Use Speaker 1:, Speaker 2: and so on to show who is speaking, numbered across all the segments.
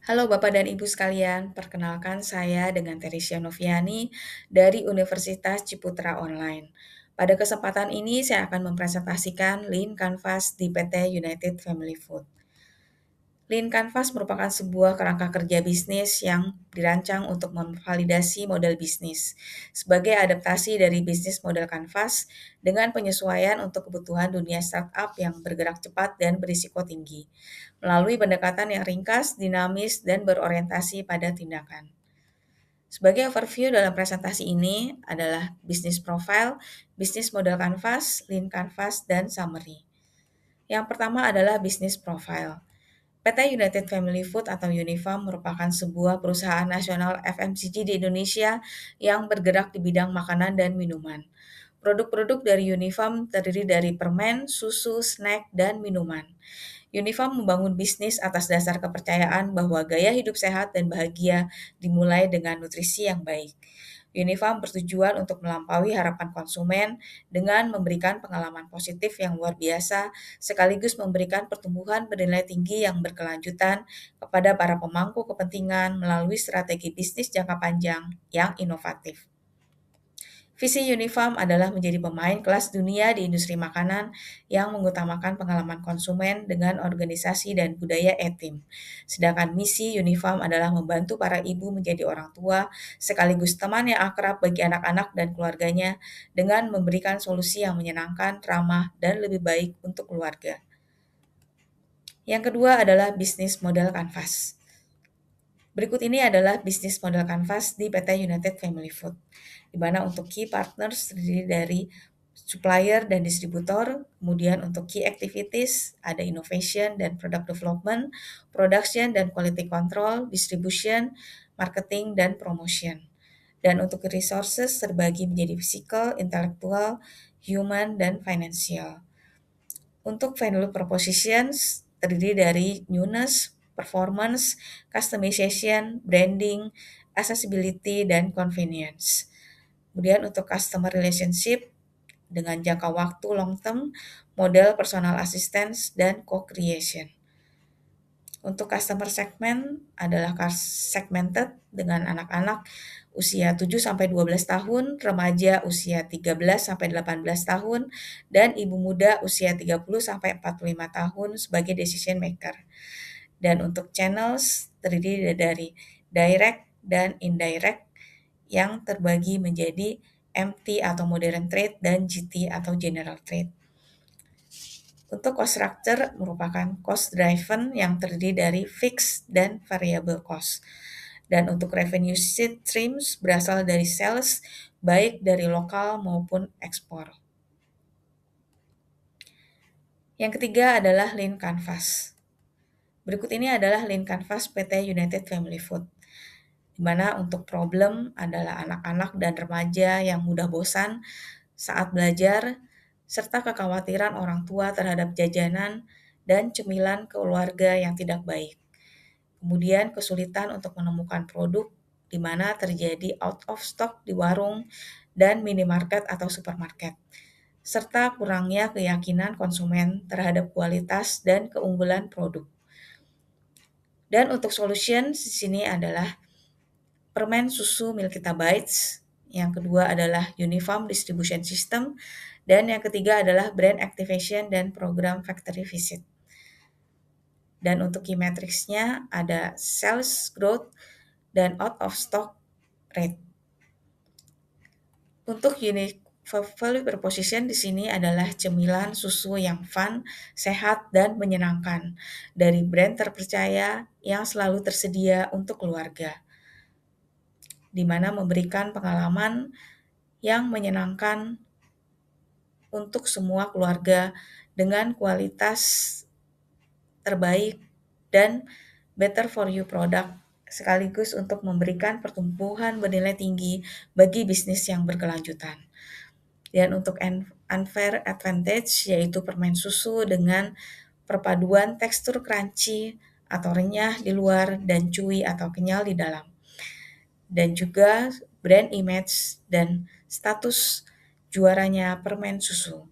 Speaker 1: Halo Bapak dan Ibu sekalian, perkenalkan saya dengan Teresia Noviani dari Universitas Ciputra Online. Pada kesempatan ini saya akan mempresentasikan Lean Canvas di PT United Family Food. Lean Canvas merupakan sebuah kerangka kerja bisnis yang dirancang untuk memvalidasi model bisnis sebagai adaptasi dari bisnis model Canvas dengan penyesuaian untuk kebutuhan dunia startup yang bergerak cepat dan berisiko tinggi melalui pendekatan yang ringkas, dinamis, dan berorientasi pada tindakan. Sebagai overview dalam presentasi ini adalah business profile, business model Canvas, Lean Canvas, dan summary. Yang pertama adalah business profile. PT United Family Food atau Unifarm merupakan sebuah perusahaan nasional FMCG di Indonesia yang bergerak di bidang makanan dan minuman. Produk-produk dari Unifarm terdiri dari permen, susu, snack, dan minuman. Unifarm membangun bisnis atas dasar kepercayaan bahwa gaya hidup sehat dan bahagia dimulai dengan nutrisi yang baik. Unifarm bertujuan untuk melampaui harapan konsumen dengan memberikan pengalaman positif yang luar biasa, sekaligus memberikan pertumbuhan bernilai tinggi yang berkelanjutan kepada para pemangku kepentingan melalui strategi bisnis jangka panjang yang inovatif. Visi Unifarm adalah menjadi pemain kelas dunia di industri makanan yang mengutamakan pengalaman konsumen dengan organisasi dan budaya etim. Sedangkan misi Unifarm adalah membantu para ibu menjadi orang tua sekaligus teman yang akrab bagi anak-anak dan keluarganya dengan memberikan solusi yang menyenangkan, ramah, dan lebih baik untuk keluarga. Yang kedua adalah bisnis model Canvas. Berikut ini adalah bisnis model Canvas di PT United Family Food, di mana untuk key partners terdiri dari supplier dan distributor, kemudian untuk key activities ada innovation dan product development, production dan quality control, distribution, marketing, dan promotion. Dan untuk resources terbagi menjadi physical, intellectual, human, dan financial. Untuk value propositions terdiri dari newness, performance, customization, branding, accessibility, dan convenience. Kemudian untuk customer relationship dengan jangka waktu long term, model personal assistance, dan co-creation. Untuk customer segment adalah segmented dengan anak-anak usia 7 sampai 12 tahun, remaja usia 13 sampai 18 tahun, dan ibu muda usia 30 sampai 45 tahun sebagai decision maker. Dan untuk channels terdiri dari direct dan indirect yang terbagi menjadi MT atau modern trade dan GT atau general trade. Untuk cost structure merupakan cost driven yang terdiri dari fixed dan variable cost. Dan untuk revenue streams berasal dari sales baik dari lokal maupun ekspor. Yang ketiga adalah Lean Canvas. Berikut ini adalah Lean Canvas PT United Family Food, di mana untuk problem adalah anak-anak dan remaja yang mudah bosan saat belajar, serta kekhawatiran orang tua terhadap jajanan dan cemilan keluarga yang tidak baik. Kemudian kesulitan untuk menemukan produk di mana terjadi out of stock di warung dan minimarket atau supermarket, serta kurangnya keyakinan konsumen terhadap kualitas dan keunggulan produk. Dan untuk solution di sini adalah permen susu Milkita Bites, yang kedua adalah Uniform Distribution System, dan yang ketiga adalah brand activation dan program factory visit. Dan untuk key metrics-nya ada sales growth dan out of stock rate. Untuk unique value proposition di sini adalah cemilan susu yang fun, sehat, dan menyenangkan dari brand terpercaya yang selalu tersedia untuk keluarga, di mana memberikan pengalaman yang menyenangkan untuk semua keluarga dengan kualitas terbaik dan better for you product, sekaligus untuk memberikan pertumbuhan bernilai tinggi bagi bisnis yang berkelanjutan. Dan untuk unfair advantage yaitu permen susu dengan perpaduan tekstur crunchy atau renyah di luar dan chewy atau kenyal di dalam. Dan juga brand image dan status juaranya permen susu.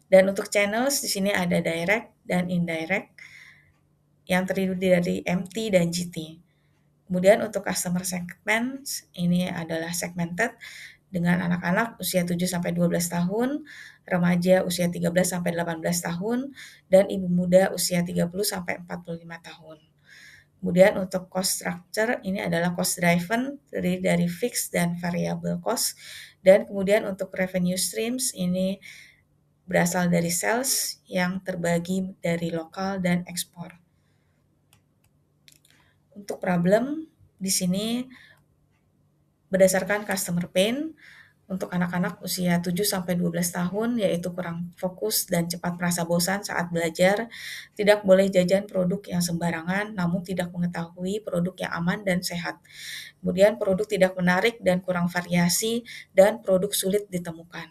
Speaker 1: Dan untuk channels di sini ada direct dan indirect, yang terdiri dari MT dan GT. Kemudian untuk customer segment, ini adalah segmented dengan anak-anak usia 7-12 tahun, remaja usia 13-18 tahun, dan ibu muda usia 30-45 tahun. Kemudian untuk cost structure, ini adalah cost driven, terdiri dari fixed dan variable cost. Dan kemudian untuk revenue streams, ini berasal dari sales yang terbagi dari lokal dan ekspor. Untuk problem, di sini berdasarkan customer pain, untuk anak-anak usia 7-12 tahun, yaitu kurang fokus dan cepat merasa bosan saat belajar, tidak boleh jajan produk yang sembarangan, namun tidak mengetahui produk yang aman dan sehat. Kemudian produk tidak menarik dan kurang variasi, dan produk sulit ditemukan.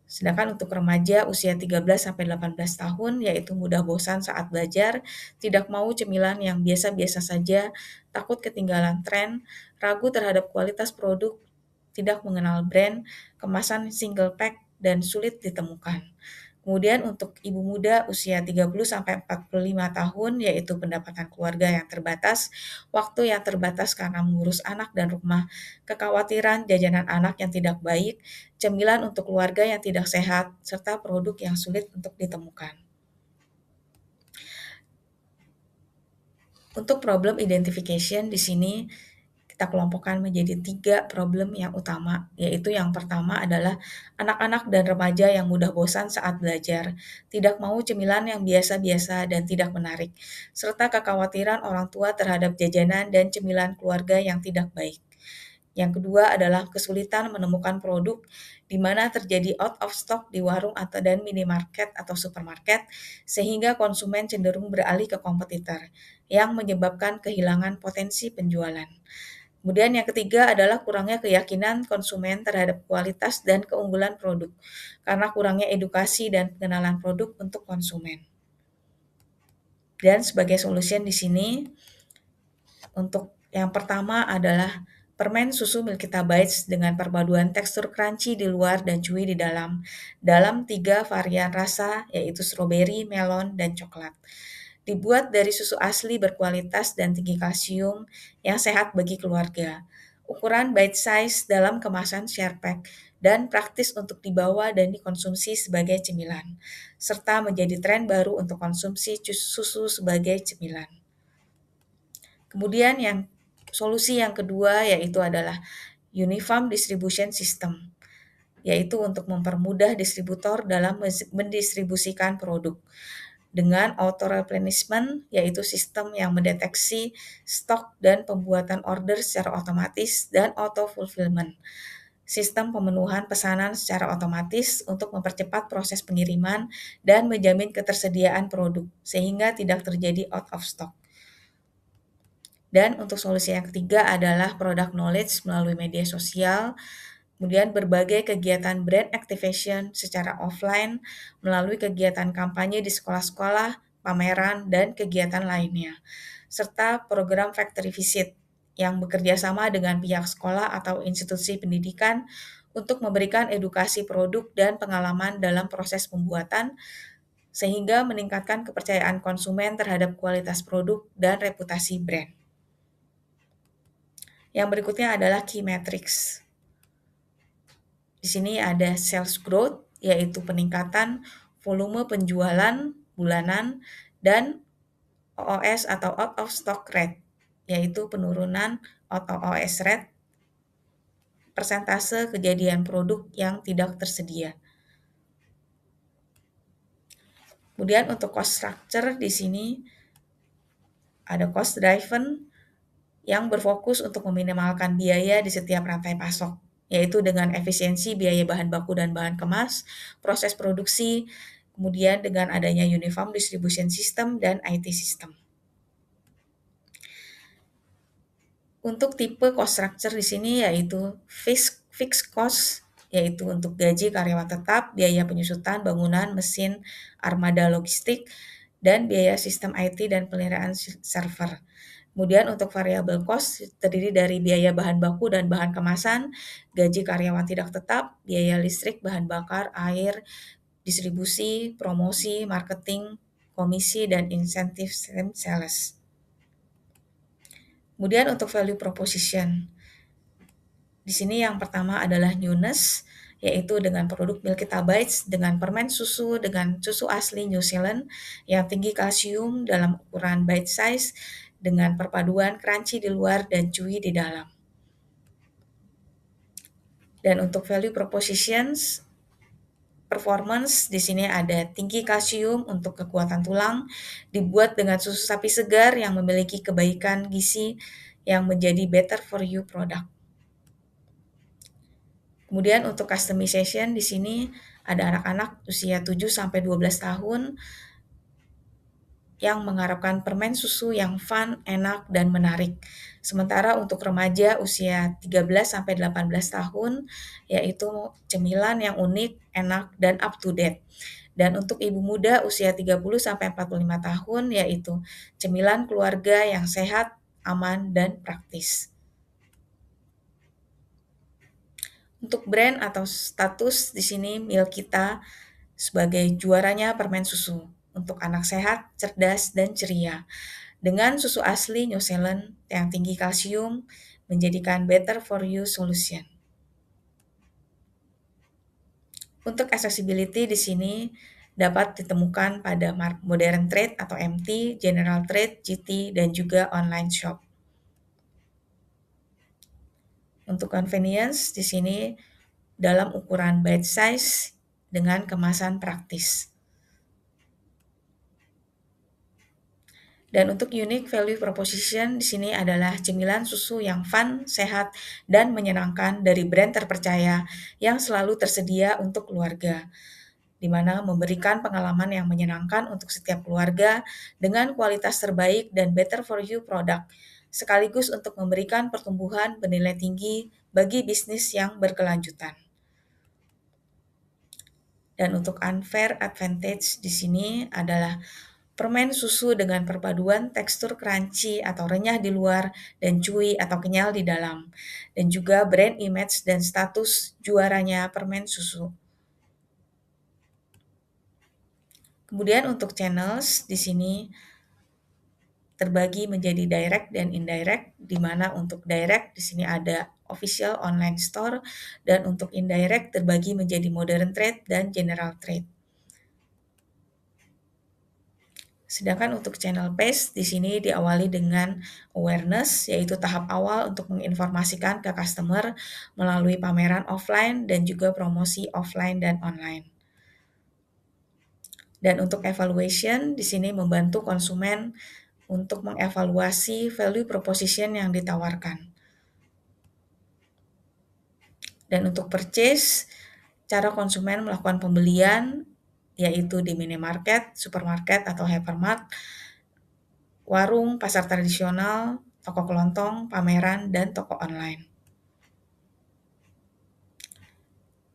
Speaker 1: Sedangkan untuk remaja usia 13-18 tahun, yaitu mudah bosan saat belajar, tidak mau cemilan yang biasa-biasa saja, takut ketinggalan tren, ragu terhadap kualitas produk, tidak mengenal brand, kemasan single pack, dan sulit ditemukan. Kemudian untuk ibu muda usia 30-45 tahun, yaitu pendapatan keluarga yang terbatas, waktu yang terbatas karena mengurus anak dan rumah, kekhawatiran jajanan anak yang tidak baik, cemilan untuk keluarga yang tidak sehat, serta produk yang sulit untuk ditemukan. Untuk problem identification di sini kita kelompokkan menjadi 3 problem yang utama, yaitu yang pertama adalah anak-anak dan remaja yang mudah bosan saat belajar, tidak mau cemilan yang biasa-biasa dan tidak menarik, serta kekhawatiran orang tua terhadap jajanan dan cemilan keluarga yang tidak baik. Yang kedua adalah kesulitan menemukan produk di mana terjadi out of stock di warung atau dan minimarket atau supermarket, sehingga konsumen cenderung beralih ke kompetitor, yang menyebabkan kehilangan potensi penjualan. Kemudian yang ketiga adalah kurangnya keyakinan konsumen terhadap kualitas dan keunggulan produk, karena kurangnya edukasi dan pengenalan produk untuk konsumen. Dan sebagai solution di sini, untuk yang pertama adalah permen susu Milkita Bites dengan perpaduan tekstur crunchy di luar dan chewy di dalam 3 varian rasa, yaitu strawberry, melon, dan coklat. Dibuat dari susu asli berkualitas dan tinggi kalsium yang sehat bagi keluarga. Ukuran bite size dalam kemasan share pack dan praktis untuk dibawa dan dikonsumsi sebagai cemilan, serta menjadi tren baru untuk konsumsi susu sebagai cemilan. Kemudian solusi yang kedua yaitu adalah Uniform Distribution System, yaitu untuk mempermudah distributor dalam mendistribusikan produk dengan auto replenishment, yaitu sistem yang mendeteksi stok dan pembuatan order secara otomatis, dan auto fulfillment, sistem pemenuhan pesanan secara otomatis untuk mempercepat proses pengiriman dan menjamin ketersediaan produk sehingga tidak terjadi out of stock. Dan untuk solusi yang ketiga adalah product knowledge melalui media sosial, kemudian berbagai kegiatan brand activation secara offline melalui kegiatan kampanye di sekolah-sekolah, pameran, dan kegiatan lainnya, serta program factory visit yang bekerja sama dengan pihak sekolah atau institusi pendidikan untuk memberikan edukasi produk dan pengalaman dalam proses pembuatan, sehingga meningkatkan kepercayaan konsumen terhadap kualitas produk dan reputasi brand. Yang berikutnya adalah key metrics. Di sini ada sales growth, yaitu peningkatan volume penjualan bulanan, dan OOS atau out of stock rate, yaitu penurunan OOS rate, persentase kejadian produk yang tidak tersedia. Kemudian untuk cost structure di sini ada cost driven yang berfokus untuk meminimalkan biaya di setiap rantai pasok, yaitu dengan efisiensi biaya bahan baku dan bahan kemas, proses produksi, kemudian dengan adanya uniform distribution system dan IT system. Untuk tipe cost structure di sini yaitu fixed cost, yaitu untuk gaji karyawan tetap, biaya penyusutan bangunan, mesin, armada logistik, dan biaya sistem IT dan peliharaan server. Kemudian untuk variable cost terdiri dari biaya bahan baku dan bahan kemasan, gaji karyawan tidak tetap, biaya listrik, bahan bakar, air, distribusi, promosi, marketing, komisi dan insentif sales. Kemudian untuk value proposition. Di sini yang pertama adalah newness, yaitu dengan produk Milkita Bites dengan permen susu dengan susu asli New Zealand yang tinggi kalsium dalam ukuran bite size dengan perpaduan crunchy di luar dan chewy di dalam. Dan untuk value propositions, performance di sini ada tinggi kalsium untuk kekuatan tulang, dibuat dengan susu sapi segar yang memiliki kebaikan gizi yang menjadi better for you product. Kemudian untuk customization di sini ada anak-anak usia 7 sampai 12 tahun yang mengharapkan permen susu yang fun, enak, dan menarik. Sementara untuk remaja usia 13 sampai 18 tahun yaitu cemilan yang unik, enak, dan up to date. Dan untuk ibu muda usia 30 sampai 45 tahun yaitu cemilan keluarga yang sehat, aman, dan praktis. Untuk brand atau status di sini Milkita sebagai juaranya permen susu untuk anak sehat, cerdas, dan ceria. Dengan susu asli New Zealand yang tinggi kalsium menjadikan better for you solution. Untuk accessibility di sini dapat ditemukan pada modern trade atau MT, general trade, GT, dan juga online shop. Untuk convenience di sini dalam ukuran bite size dengan kemasan praktis. Dan untuk unique value proposition di sini adalah cemilan susu yang fun, sehat, dan menyenangkan dari brand terpercaya yang selalu tersedia untuk keluarga, di mana memberikan pengalaman yang menyenangkan untuk setiap keluarga dengan kualitas terbaik dan better for you product, sekaligus untuk memberikan pertumbuhan bernilai tinggi bagi bisnis yang berkelanjutan. Dan untuk unfair advantage di sini adalah permen susu dengan perpaduan tekstur crunchy atau renyah di luar dan chewy atau kenyal di dalam. Dan juga brand image dan status juaranya permen susu. Kemudian untuk channels di sini terbagi menjadi direct dan indirect, di mana untuk direct di sini ada official online store dan untuk indirect terbagi menjadi modern trade dan general trade. Sedangkan untuk channel base di sini diawali dengan awareness, yaitu tahap awal untuk menginformasikan ke customer melalui pameran offline dan juga promosi offline dan online. Dan untuk evaluation di sini membantu konsumen untuk mengevaluasi value proposition yang ditawarkan. Dan untuk purchase, cara konsumen melakukan pembelian yaitu di minimarket, supermarket atau hypermart, warung, pasar tradisional, toko kelontong, pameran, dan toko online.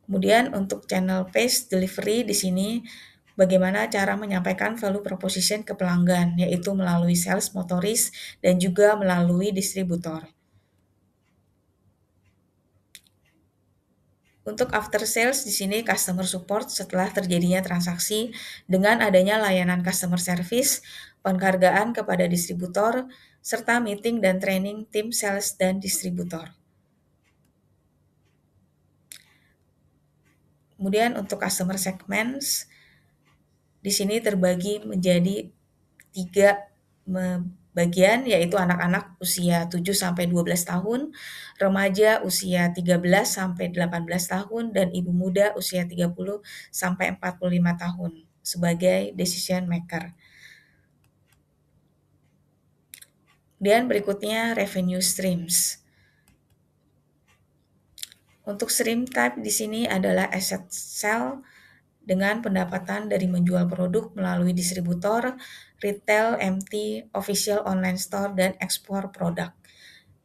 Speaker 1: Kemudian untuk channel based delivery di sini bagaimana cara menyampaikan value proposition ke pelanggan, yaitu melalui sales motoris dan juga melalui distributor. Untuk after sales di sini customer support setelah terjadinya transaksi dengan adanya layanan customer service, penghargaan kepada distributor, serta meeting dan training tim sales dan distributor. Kemudian untuk customer segments di sini terbagi menjadi 3 bagian, yaitu anak-anak usia 7 sampai 12 tahun, remaja usia 13 sampai 18 tahun, dan ibu muda usia 30 sampai 45 tahun sebagai decision maker. Dan berikutnya revenue streams. Untuk stream type di sini adalah asset sale dengan pendapatan dari menjual produk melalui distributor, retail, MT, official online store, dan ekspor produk.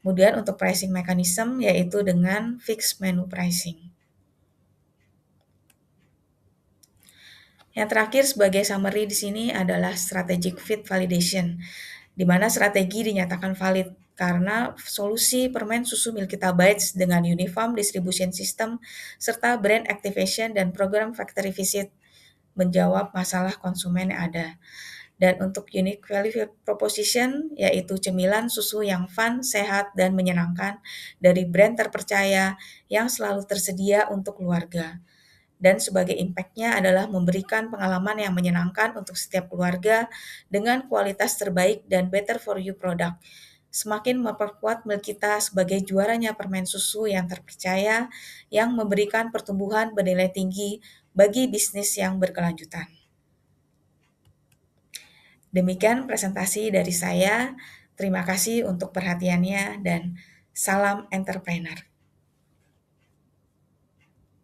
Speaker 1: Kemudian untuk pricing mechanism yaitu dengan fixed menu pricing. Yang terakhir sebagai summary di sini adalah strategic fit validation, di mana strategi dinyatakan valid karena solusi permen susu Milkita Bites dengan uniform distribution system serta brand activation dan program factory visit menjawab masalah konsumen yang ada. Dan untuk unique value proposition, yaitu cemilan susu yang fun, sehat, dan menyenangkan dari brand terpercaya yang selalu tersedia untuk keluarga. Dan sebagai impact-nya adalah memberikan pengalaman yang menyenangkan untuk setiap keluarga dengan kualitas terbaik dan better for you product. Semakin memperkuat milk kita sebagai juaranya permen susu yang terpercaya yang memberikan pertumbuhan bernilai tinggi bagi bisnis yang berkelanjutan. Demikian presentasi dari saya. Terima kasih untuk perhatiannya dan salam entrepreneur.